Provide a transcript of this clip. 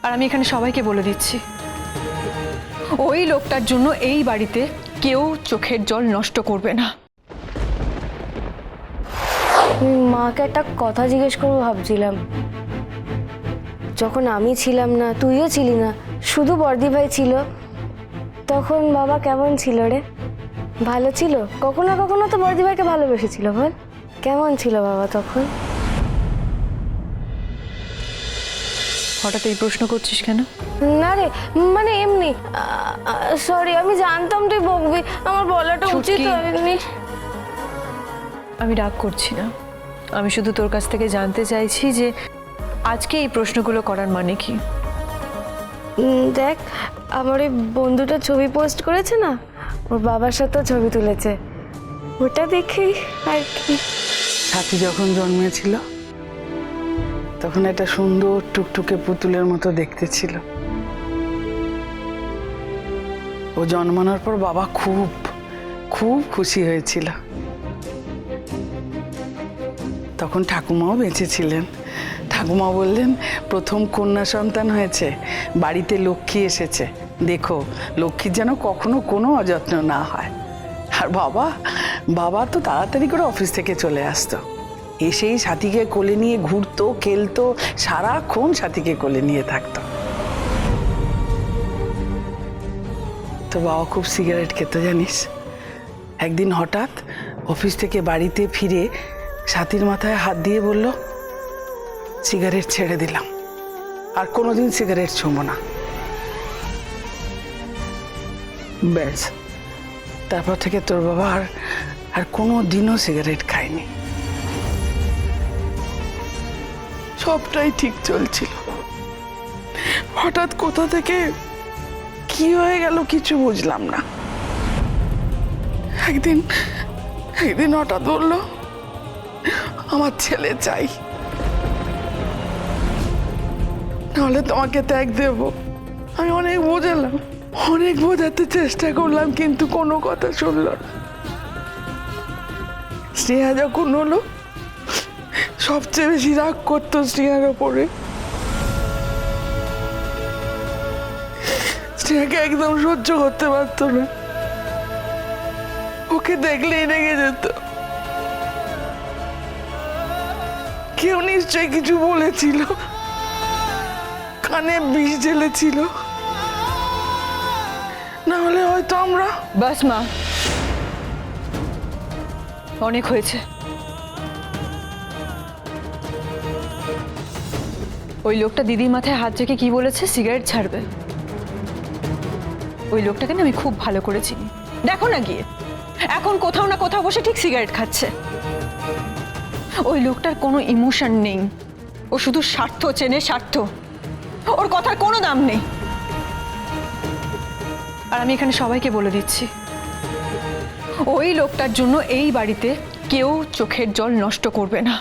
আর আমি এখানে সবাইকে বলে দিচ্ছি, ওই লোকটার জন্য এই বাড়িতে কেউ চোখের জল নষ্ট করবে না। মাকে একটা কথা জিজ্ঞেস করবো ভাবছিলাম। যখন আমি ছিলাম না, তুইও ছিলি না, শুধু বর্দি ভাই ছিল, তখন বাবা কেমন ছিল রে? ভালো ছিল? কখনো কখনো তো বর্দি ভাইকে ভালোবেসেছিল, বল কেমন ছিল বাবা তখন? হঠাৎ এই প্রশ্ন করছিস কেন? না রে, মানে এমনি। সরি, আমি জানতাম তুই বকবি, আমার বলাটা উচিত হয়নি। আমি রাগ করছি না, আমি শুধু তোর কাছ থেকে জানতে চাইছি যে আজকে এই প্রশ্নগুলো করার মানে কি। দেখ, আমার এই বন্ধুটা ছবি পোস্ট করেছে না, ওর বাবার সাথেও ছবি তুলেছে, ওটা দেখেই আর কি। সাথী যখন জন্মেছিল তখন একটা সুন্দর টুকটুকে পুতুলের মতো দেখতে ছিল। ও জন্মানোর পর বাবা খুব খুব খুশি হয়েছিল। তখন ঠাকুমাও বেঁচে ছিলেন। ঠাকুমা বললেন, প্রথম কন্যা সন্তান হয়েছে, বাড়িতে লক্ষ্মী এসেছে, দেখো লক্ষ্মীর যেন কখনো কোনো অযত্ন না হয়। আর বাবা তো তাড়াতাড়ি করে অফিস থেকে চলে আসতো, এসেই সাথীকে কোলে নিয়ে ঘুরতো, খেলতো, সারাক্ষণ সাথীকে কোলে নিয়ে থাকতো। তো বাবা খুব সিগারেট খেত জানিস। একদিন হঠাৎ অফিস থেকে বাড়িতে ফিরে সাথীর মাথায় হাত দিয়ে বলল, সিগারেট ছেড়ে দিলাম, আর কোনোদিন সিগারেট ছোঁবো না। ব্যাস, তারপর থেকে তোর বাবা আর কোনো দিনও সিগারেট খায়নি। সবটাই ঠিক চলছিল, হঠাৎ কোথা থেকে কি হয়ে গেল কিছু বুঝলাম না। একদিন হঠাৎ বললো, আমার ছেলে চাই, নাহলে তোমাকে ত্যাগ দেব। আমি অনেক বোঝালাম, অনেক বোঝাতে চেষ্টা করলাম, কিন্তু কোনো কথা শুনল না। স্নেহা যখন হলো, সবচেয়ে বেশি রাগ করতো স্নেহার ওপরে। স্নেহাকে একদম সহ্য করতে পারতো না, ওকে দেখলেই রেগে যেত। কেউ নিশ্চয়ই কিছু বলেছিল, কানে বিষ ঢেলেছিল, না হলে হয়তো আমরা। বাস মা, অনেক হয়েছে। ওই লোকটা দিদির মাথায় হাত রেখে কি বলেছে, সিগারেট ছাড়বে। ওই লোকটাকে না আমি খুব ভালো করে চিনি, দেখো না গিয়ে এখন কোথাও না কোথাও বসে ঠিক সিগারেট খাচ্ছে। ওই লোকটার কোনো ইমোশন নেই, ও শুধু স্বার্থ চেনে, স্বার্থ। ওর কথার কোনো দাম নেই। আর আমি এখানে সবাইকে বলে দিচ্ছি, ওই লোকটার জন্য এই বাড়িতে কেউ চোখের জল নষ্ট করবে না।